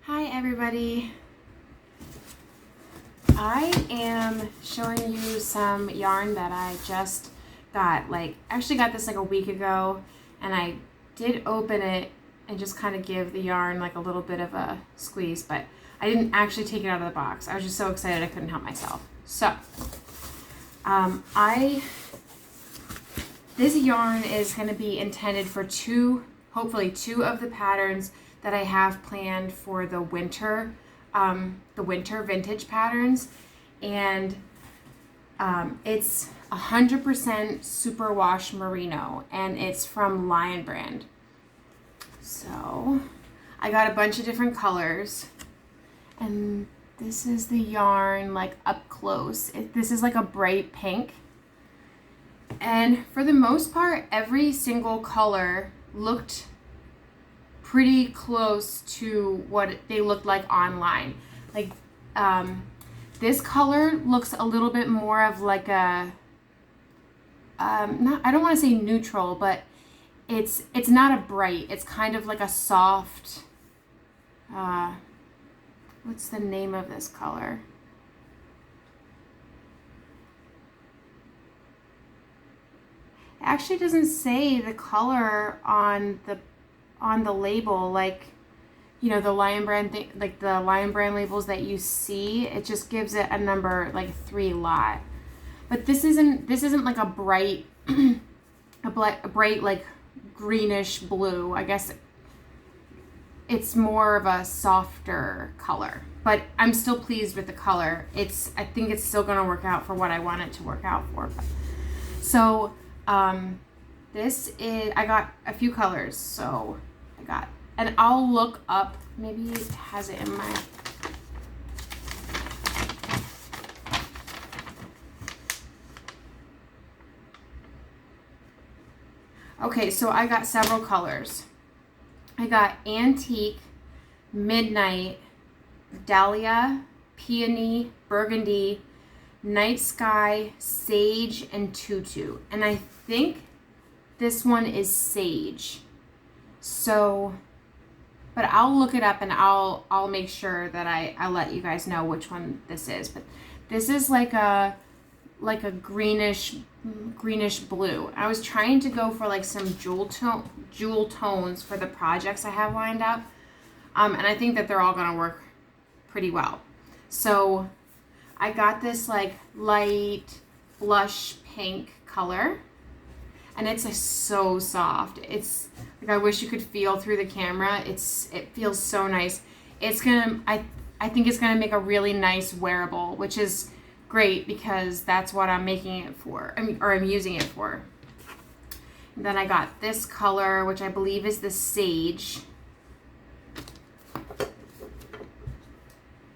Hi everybody. I am showing you some yarn that I just got. Actually got this like a week ago, and I did open it and just kind of give the yarn like a little bit of a squeeze, but I didn't actually take it out of the box. I was just so excited I couldn't help myself. So this yarn is going to be intended for hopefully two of the patterns that I have planned for the winter vintage patterns, and it's 100% Superwash Merino, and it's from LionBrand. So I got a bunch of different colors, and this is the yarn like up close. This is like a bright pink, and for the most part every single color looked pretty close to what they looked like online. This color looks a little bit more of like a I don't want to say neutral, but it's not a bright. It's kind of like a soft. What's the name of this color? It actually doesn't say the color on the label, like, you know, the LionBrand thing, like the LionBrand labels that you see. It just gives it a number like 3 lot. But this isn't like a bright a bright like greenish blue. I guess it's more of a softer color, but I'm still pleased with the color. I think it's still going to work out for what I want it to work out for. So this is, I got a few colors, so and I'll look up, maybe it has it in my, okay, so I got several colors. I got Antique, Midnight, Dahlia, Peony, Burgundy, Night Sky, Sage, and Tutu. And I think this one is Sage. So, but I'll look it up and I'll make sure that I let you guys know which one this is. But this is like a greenish blue. I was trying to go for like some jewel tones for the projects I have lined up, and I think that they're all gonna work pretty well. So I got this like light blush pink color, and it's like so soft. It's like, I wish you could feel through the camera. It feels so nice. It's gonna, I think it's gonna make a really nice wearable, which is great because that's what I'm making it for. I'm using it for. And then I got this color, which I believe is the Sage.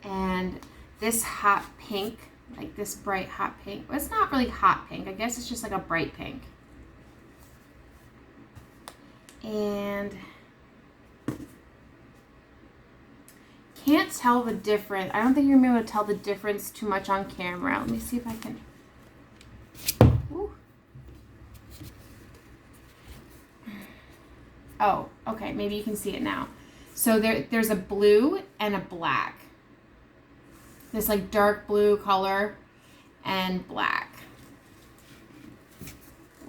And this hot pink, like this bright hot pink. Well, it's not really hot pink. I guess it's just like a bright pink. And can't tell the difference. I don't think you're gonna be able to tell the difference too much on camera. Let me see if I can. Ooh. Oh, okay, maybe you can see it now. So there's a blue and a black. This like dark blue color and black.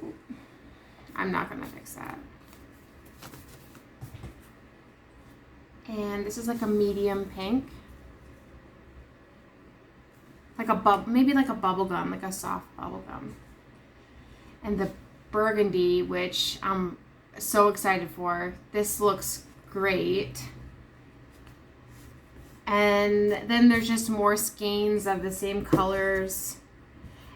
Ooh. I'm not gonna fix that. And this is like a medium pink. Like maybe like a bubble gum, like a soft bubble gum. And the burgundy, which I'm so excited for. This looks great. And then there's just more skeins of the same colors.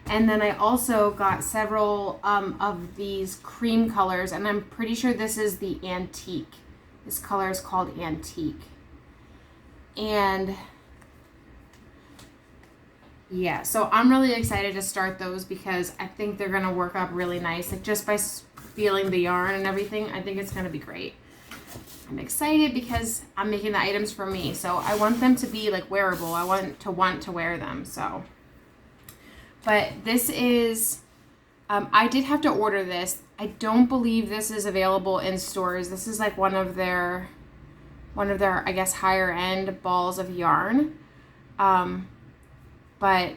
And then I also got several of these cream colors, and I'm pretty sure this is the Antique. This color is called Antique. And yeah, so I'm really excited to start those because I think they're gonna work up really nice. Like just by feeling the yarn and everything, I think it's gonna be great. I'm excited because I'm making the items for me. So I want them to be like wearable. I want to wear them, so. But this is, I did have to order this. I don't believe this is available in stores. This is like one of their one of their, I guess, higher end balls of yarn. But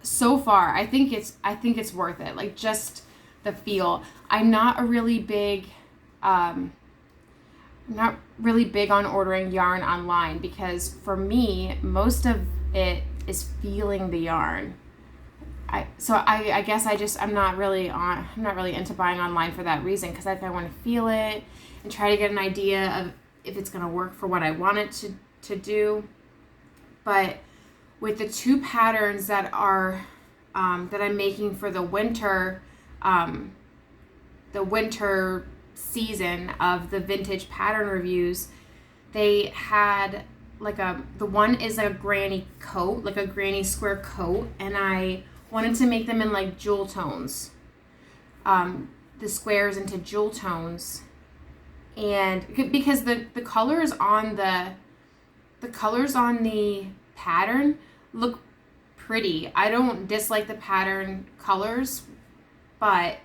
so far, I think it's worth it. Like, just the feel. I'm not really big on ordering yarn online, because for me, most of it is feeling the yarn. I guess I'm not really into buying online for that reason, because I want to feel it and try to get an idea of if it's going to work for what I want it to do. But with the two patterns that are that I'm making for the winter season of the vintage pattern reviews, they had the one is a granny coat, like a granny square coat, and I wanted to make them in like jewel tones, the squares into jewel tones, and because the colors on the pattern look pretty. I don't dislike the pattern colors, but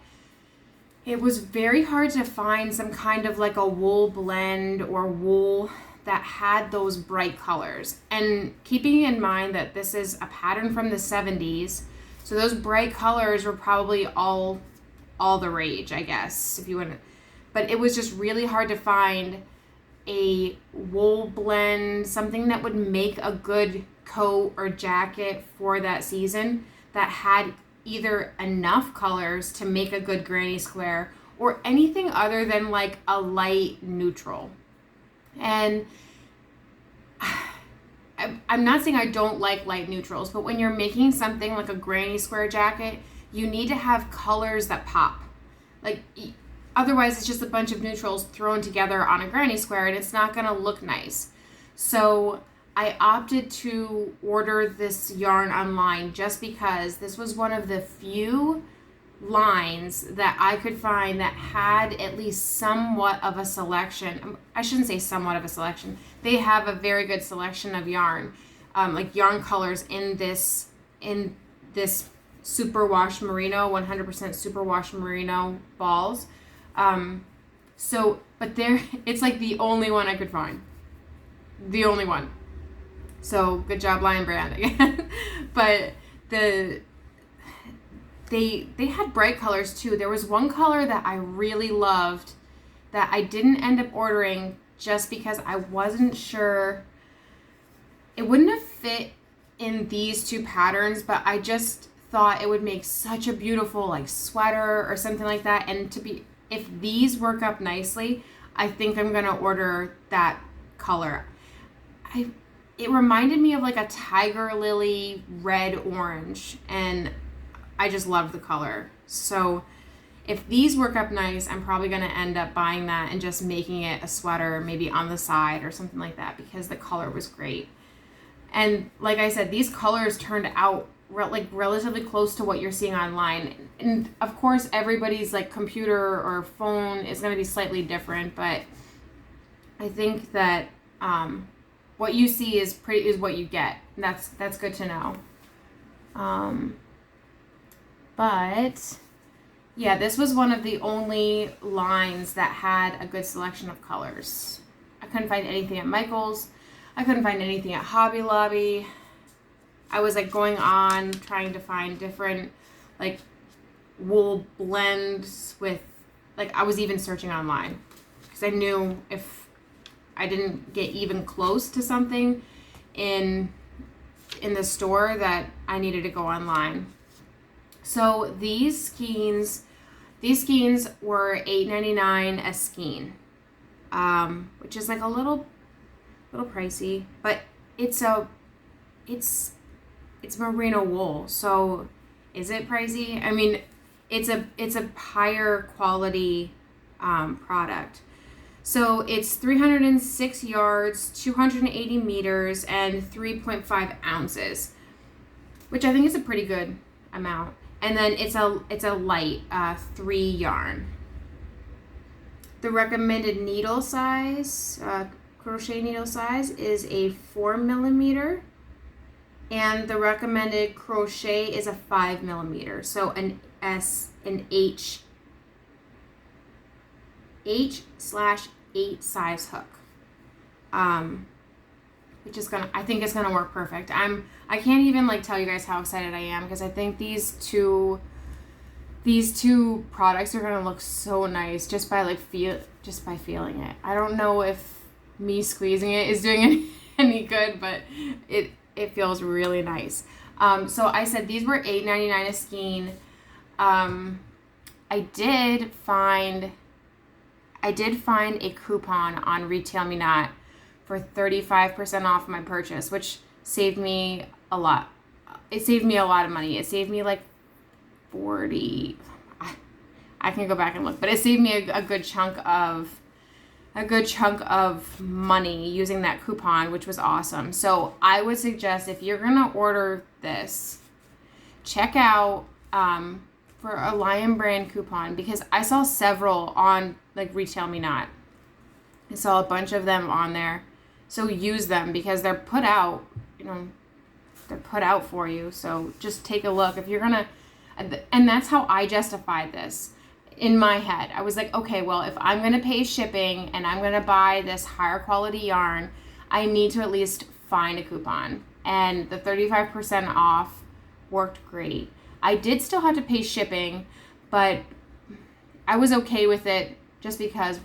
it was very hard to find some kind of like a wool blend or wool that had those bright colors. And keeping in mind that this is a pattern from the 70s, so those bright colors were probably all the rage, I guess, if you want to. But it was just really hard to find a wool blend, something that would make a good coat or jacket for that season that had either enough colors to make a good granny square or anything other than like a light neutral. And I'm not saying I don't like light neutrals, but when you're making something like a granny square jacket, you need to have colors that pop. Like, otherwise it's just a bunch of neutrals thrown together on a granny square and it's not going to look nice. So I opted to order this yarn online just because this was one of the few lines that I could find that had at least somewhat of a selection. I shouldn't say somewhat of a selection. They have a very good selection of yarn, like yarn colors in this Superwash Merino, 100% Superwash Merino balls. But it's like the only one I could find. The only one. So good job, LionBrand again. But they had bright colors too. There was one color that I really loved that I didn't end up ordering just because I wasn't sure. It wouldn't have fit in these two patterns, but I just thought it would make such a beautiful like sweater or something like that. And if these work up nicely, I think I'm gonna order that color. It reminded me of like a tiger lily red orange, and I just love the color. So if these work up nice, I'm probably going to end up buying that and just making it a sweater, maybe on the side or something like that, because the color was great. And like I said, these colors turned out relatively close to what you're seeing online. And of course, everybody's like computer or phone is going to be slightly different, but I think that what you see is what you get. And that's good to know. But yeah, this was one of the only lines that had a good selection of colors. I couldn't find anything at Michael's. I couldn't find anything at Hobby Lobby. I was like going on trying to find different like wool blends with, like, I was even searching online because I knew if I didn't get even close to something in the store that I needed to go online. So these skeins were $8.99 a skein, which is like a little pricey, but it's merino wool. So is it pricey? I mean, it's a higher quality product. So it's 306 yards, 280 meters, and 3.5 ounces, which I think is a pretty good amount. And then it's a light 3 yarn. The recommended needle size, crochet needle size, is a 4 millimeter, and the recommended crochet is a 5 millimeter. So an H/8 size hook. which is I think it's gonna work perfect. I can't even like tell you guys how excited I am, because I think these two products are gonna look so nice just by feeling it. I don't know if me squeezing it is doing any good, but it feels really nice. So I said these were $8.99 a skein. I did find a coupon on Retail Me Not for 35% off my purchase, which saved me a lot. It saved me a lot of money. It saved me like 40. I can go back and look, but it saved me a good chunk of money using that coupon, which was awesome. So I would suggest, if you're gonna order this, check out for a LionBrand coupon, because I saw several on like Retail Me Not. I saw a bunch of them on there. So use them, because they're put out, they're put out for you. So just take a look if you're gonna, and that's how I justified this in my head. I was like, okay, well, if I'm gonna pay shipping and I'm gonna buy this higher quality yarn, I need to at least find a coupon. And the 35% off worked great. I did still have to pay shipping, but I was okay with it just because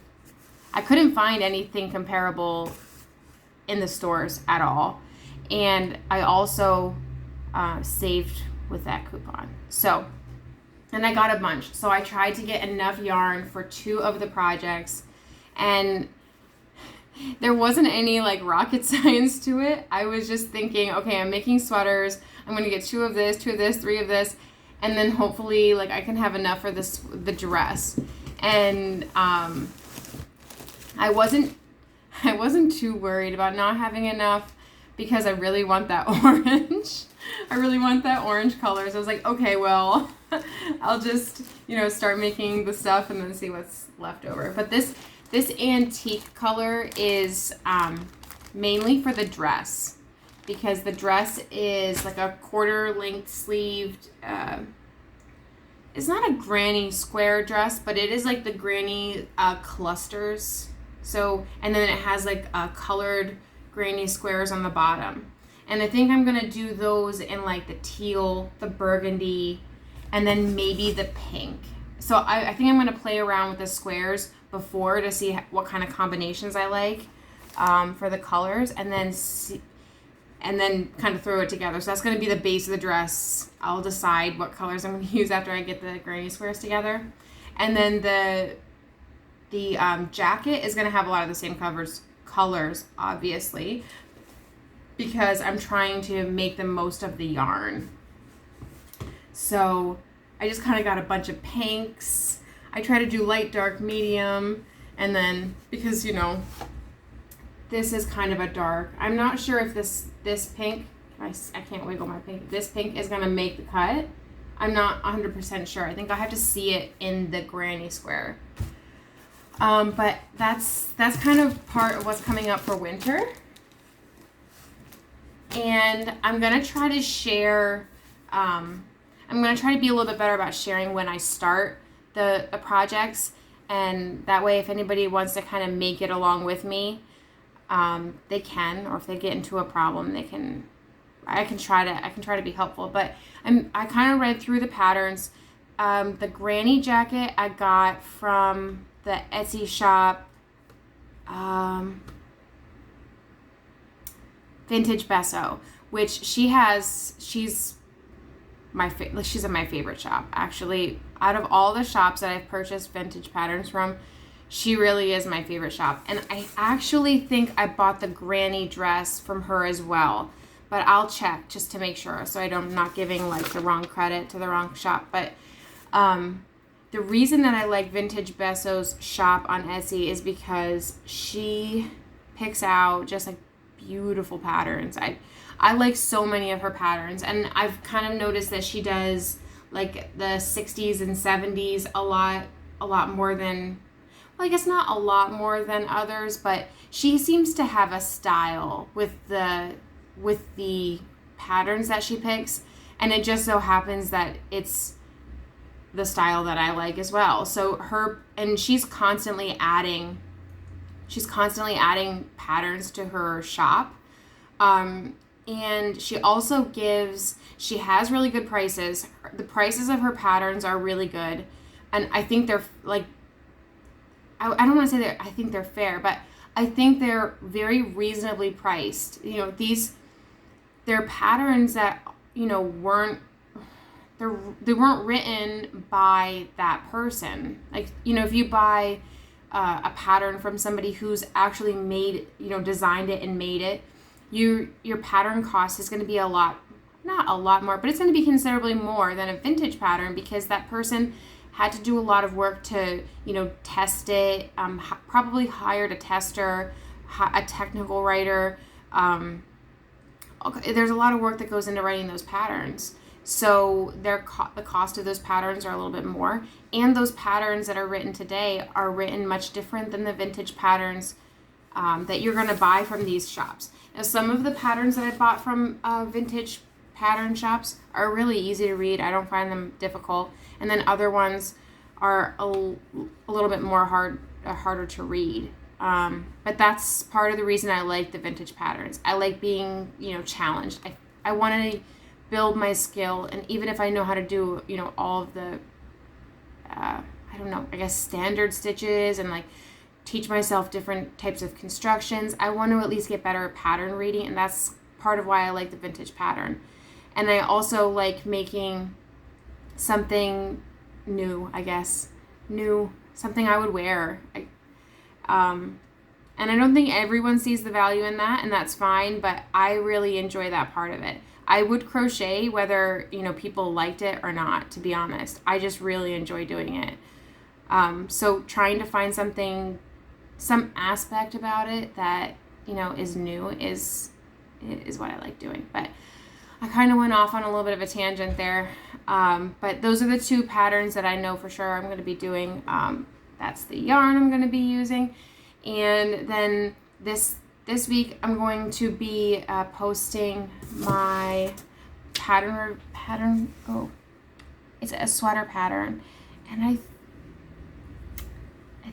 I couldn't find anything comparable in the stores at all. And I also saved with that coupon. So, and I got a bunch. So I tried to get enough yarn for 2 of the projects, and there wasn't any like rocket science to it. I was just thinking, okay, I'm making sweaters. I'm going to get 2 of this, 2 of this, 3 of this, and then hopefully like I can have enough for the dress. And I wasn't too worried about not having enough, because I really want that orange. I really want that orange color. So I was like, okay, well, I'll just, start making the stuff and then see what's left over. But this antique color is mainly for the dress, because the dress is like a quarter length sleeved, it's not a granny square dress, but it is like the granny clusters. So, and then it has like colored granny squares on the bottom. And I think I'm going to do those in like the teal, the burgundy, and then maybe the pink. So I think I'm going to play around with the squares before to see what kind of combinations I like for the colors, and then kind of throw it together. So that's going to be the base of the dress. I'll decide what colors I'm going to use after I get the granny squares together. And then the jacket is going to have a lot of the same colors, obviously, because I'm trying to make the most of the yarn. So I just kind of got a bunch of pinks. I try to do light, dark, medium, and then because this is kind of a dark. I'm not sure if this pink, I can't wiggle my pink. This pink is gonna make the cut. I'm not 100% sure. I think I have to see it in the granny square. But that's kind of part of what's coming up for winter. And I'm going to try to share, I'm going to try to be a little bit better about sharing when I start the projects. And that way, if anybody wants to kind of make it along with me, they can, or if they get into a problem, I can try to be helpful. But I kind of read through the patterns. The granny jacket I got from the Etsy shop, Vintage Beso, which she's my favorite shop. Actually, out of all the shops that I've purchased vintage patterns from, she really is my favorite shop. And I actually think I bought the granny dress from her as well, but I'll check just to make sure, so I'm not giving like the wrong credit to the wrong shop. But the reason that I like Vintage Beso's shop on Etsy is because she picks out just like beautiful patterns. I like so many of her patterns, and I've kind of noticed that she does like the 60s and 70s a lot more than, well, I guess not a lot more than others, but she seems to have a style with the patterns that she picks, and it just so happens that it's the style that I like as well. So and she's constantly adding she's constantly adding patterns to her shop. And she also she has really good prices. The prices of her patterns are really good. And I think they're like, I don't want to say I think they're fair, but I think they're very reasonably priced. You know, they're patterns that, you know, they weren't written by that person. Like, you know, if you buy a pattern from somebody who's actually made, you know, designed it and made it, your pattern cost is going to be not a lot more, but it's going to be considerably more than a vintage pattern, because that person had to do a lot of work to, you know, test it, probably hired a tester, a technical writer. There's a lot of work that goes into writing those patterns. So the cost of those patterns are a little bit more. And those patterns that are written today are written much different than the vintage patterns that you're going to buy from these shops. Now, some of the patterns that I bought from vintage pattern shops are really easy to read. I don't find them difficult. And then other ones are a little bit more harder to read. But that's part of the reason I like the vintage patterns. I like being, you know, challenged. I want to build my skill, and even if I know how to do, you know, all of the, I don't know, I guess standard stitches, and like teach myself different types of constructions, I want to at least get better at pattern reading, and that's part of why I like the vintage pattern. And I also like making something new, I guess, something I would wear. And I don't think everyone sees the value in that, and that's fine, but I really enjoy that part of it. I would crochet whether, you know, people liked it or not, to be honest. I just really enjoy doing it. So trying to find some aspect about it that, you know, is new is what I like doing. But I kind of went off on a little bit of a tangent there. But those are the two patterns that I know for sure I'm going to be doing. That's the yarn I'm going to be using. And then this week I'm going to be posting my pattern. Oh, it's a sweater pattern. And I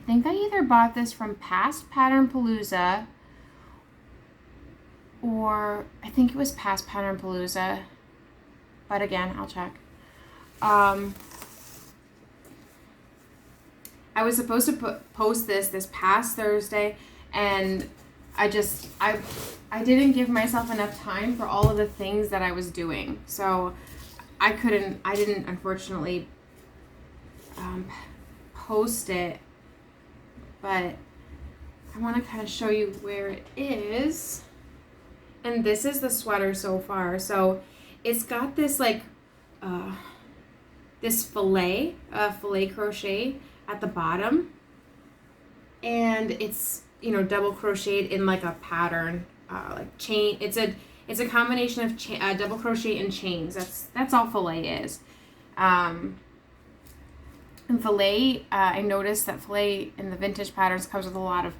think I either bought this from past Pattern Palooza, or I think it was past Pattern Palooza, but again, I'll check. I was supposed to post this past Thursday, and I didn't give myself enough time for all of the things that I was doing. So I didn't unfortunately post it, but I want to kind of show you where it is. And this is the sweater so far. So it's got this like, this fillet crochet at the bottom, and it's, you know, double crocheted in like a pattern, like chain. It's a combination of double crochet and chains. That's all fillet is. And fillet, I noticed that fillet in the vintage patterns comes with a lot of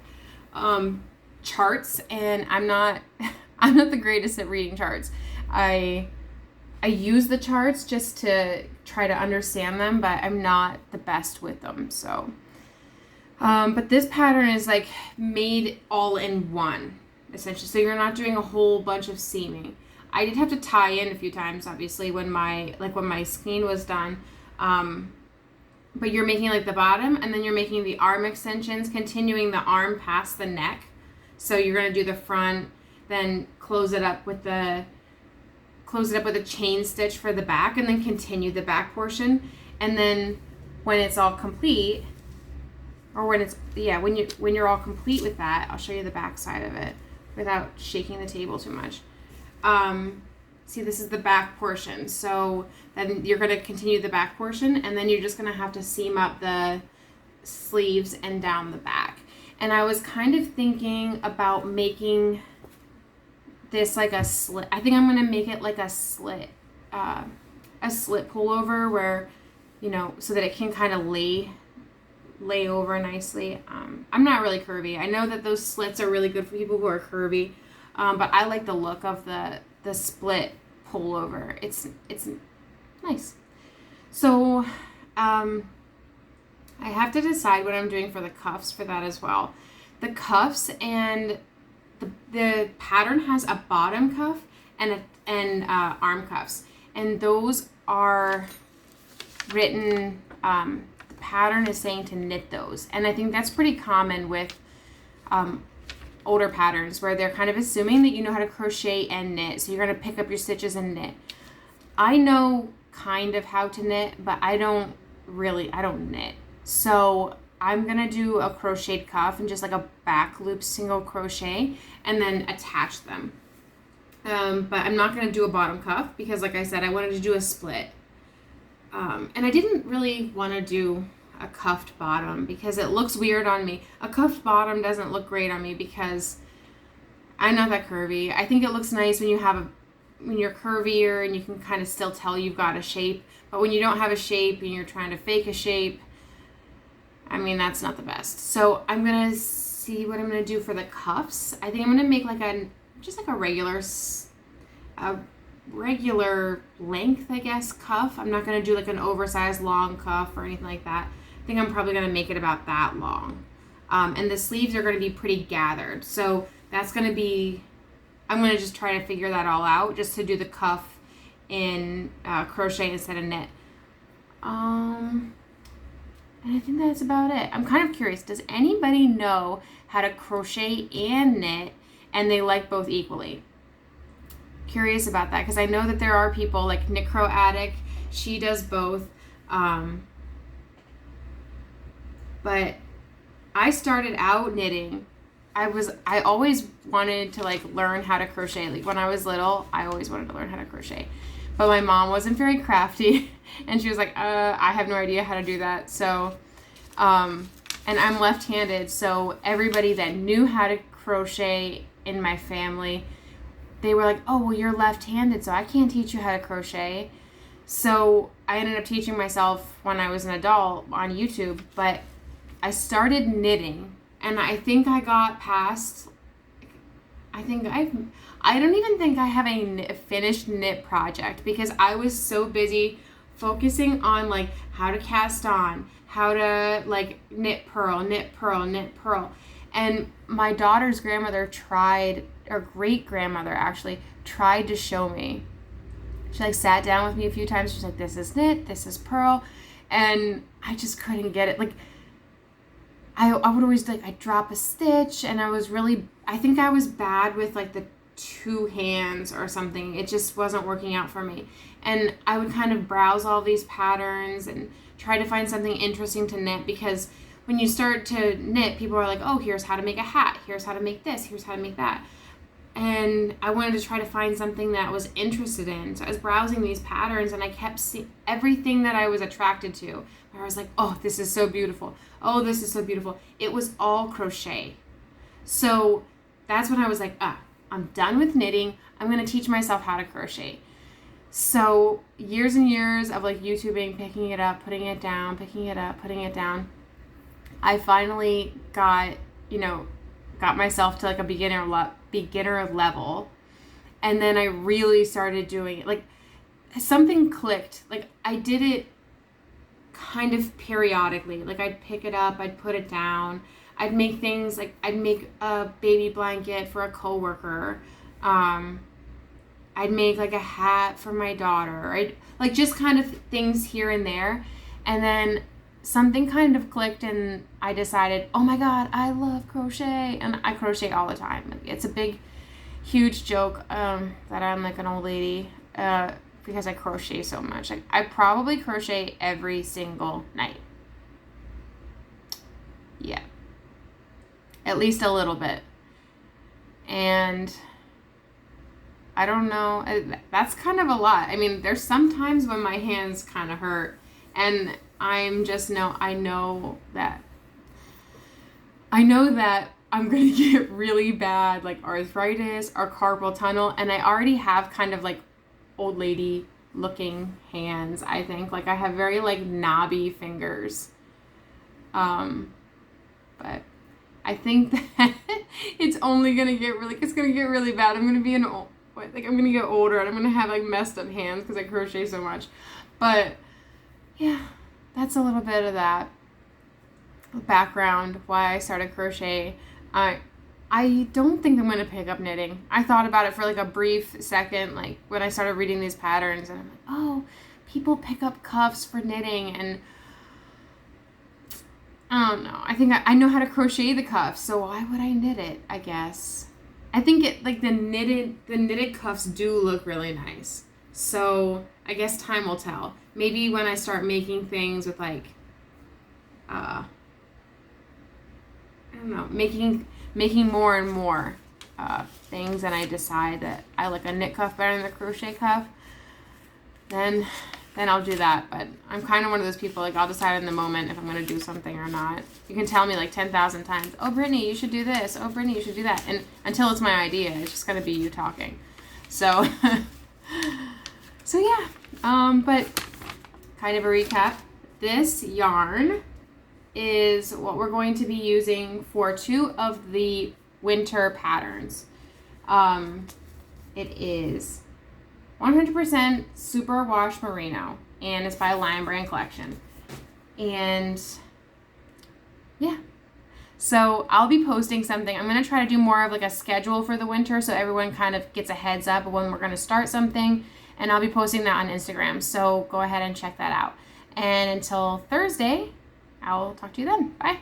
charts, and I'm not the greatest at reading charts. I use the charts just to try to understand them, but I'm not the best with them. So, but this pattern is like made all in one, essentially. So you're not doing a whole bunch of seaming. I did have to tie in a few times, obviously, when my skein was done. But you're making like the bottom, and then you're making the arm extensions, continuing the arm past the neck. So you're gonna do the front, then close it up with a chain stitch for the back, and then continue the back portion. And then when it's all complete, or when you're all complete with that, I'll show you the back side of it without shaking the table too much. See, this is the back portion. So then you're going to continue the back portion, and then you're just going to have to seam up the sleeves and down the back. And I was kind of thinking about making this like a slit. I think I'm going to make it like a slit pullover, where, you know, so that it can kind of lay over nicely. I'm not really curvy. I know that those slits are really good for people who are curvy, but I like the look of the split pullover. It's nice. So I have to decide what I'm doing for the cuffs for that as well. the cuffs, and the pattern has a bottom cuff and arm cuffs, and those are written, the pattern is saying to knit those, and I think that's pretty common with older patterns where they're kind of assuming that you know how to crochet and knit, so you're going to pick up your stitches and knit. I know kind of how to knit, but I don't knit. So I'm going to do a crocheted cuff and just like a back loop single crochet and then attach them. But I'm not going to do a bottom cuff because, like I said, I wanted to do a split. And I didn't really want to do a cuffed bottom because it looks weird on me. A cuffed bottom doesn't look great on me because I'm not that curvy. I think it looks nice when you're curvier and you can kind of still tell you've got a shape. But when you don't have a shape and you're trying to fake a shape, I mean, that's not the best. So I'm going to see what I'm going to do for the cuffs. I think I'm going to make like a regular length, I guess, cuff. I'm not going to do like an oversized long cuff or anything like that. I think I'm probably going to make it about that long. And the sleeves are going to be pretty gathered. So that's going to be, I'm going to just try to figure that all out just to do the cuff in crochet instead of knit. And I think that's about it. I'm kind of curious, does anybody know how to crochet and knit and they like both equally? Curious about that because I know that there are people like Knit Crow Addict, she does both. But I started out knitting. I always wanted to like learn how to crochet. Like when I was little, I always wanted to learn how to crochet. But my mom wasn't very crafty and she was like, I have no idea how to do that. So, and I'm left-handed. So everybody that knew how to crochet in my family, they were like, oh, well, you're left-handed, so I can't teach you how to crochet. So I ended up teaching myself when I was an adult on YouTube, but I started knitting and I think I got past, I don't even think I have a finished knit project because I was so busy focusing on like how to cast on, how to like knit purl. And my daughter's grandmother or great grandmother actually tried to show me. She like sat down with me a few times. She's like, this is knit, this is purl. And I just couldn't get it. Like I would always like, I'd drop a stitch and I think I was bad with like the two hands or something. It just wasn't working out for me. And I would kind of browse all these patterns and try to find something interesting to knit because when you start to knit, people are like, oh, here's how to make a hat. Here's how to make this. Here's how to make that. And I wanted to try to find something that I was interested in. So I was browsing these patterns and I kept seeing everything that I was attracted to. I was like, oh, this is so beautiful. Oh, this is so beautiful. It was all crochet. So that's when I was like, I'm done with knitting. I'm going to teach myself how to crochet. So years and years of like YouTubing, picking it up, putting it down, picking it up, putting it down. I finally got myself to like a beginner level. And then I really started doing it. Like something clicked. Like I did it kind of periodically. Like I'd pick it up, I'd put it down. I'd make things like I'd make a baby blanket for a coworker. I'd make like a hat for my daughter. I'd like just kind of things here and there. And then something kind of clicked and I decided, oh my God, I love crochet. And I crochet all the time. It's a big, huge joke that I'm like an old lady because I crochet so much. Like I probably crochet every single night. Yeah. At least a little bit. And I don't know. That's kind of a lot. I mean, there's some times when my hands kind of hurt and I know that I'm going to get really bad like arthritis or carpal tunnel, and I already have kind of like old lady looking hands. I think like I have very like knobby fingers. But I think that it's going to get really bad. I'm going to get older and I'm going to have like messed up hands because I crochet so much. But yeah, that's a little bit of that background why I started crochet. I don't think I'm going to pick up knitting. I thought about it for like a brief second, like when I started reading these patterns, and I'm like, oh, people pick up cuffs for knitting, and I don't know. I think I know how to crochet the cuffs, so why would I knit it, I guess? I think it, like, the knitted cuffs do look really nice. So I guess time will tell. Maybe when I start making things with like, I don't know, making more and more things, and I decide that I like a knit cuff better than a crochet cuff, then I'll do that. But I'm kind of one of those people, like, I'll decide in the moment if I'm going to do something or not. You can tell me like 10,000 times, oh, Brittany, you should do this. Oh, Brittany, you should do that. And until it's my idea, it's just going to be you talking. So, so yeah. But kind of a recap. This yarn is what we're going to be using for 2 of the winter patterns. It is 100% Superwash Merino, and it's by LionBrand collection. And yeah, so I'll be posting something. I'm going to try to do more of like a schedule for the winter, so everyone kind of gets a heads up of when we're going to start something, and I'll be posting that on Instagram, so go ahead and check that out. And until Thursday, I'll talk to you then. Bye.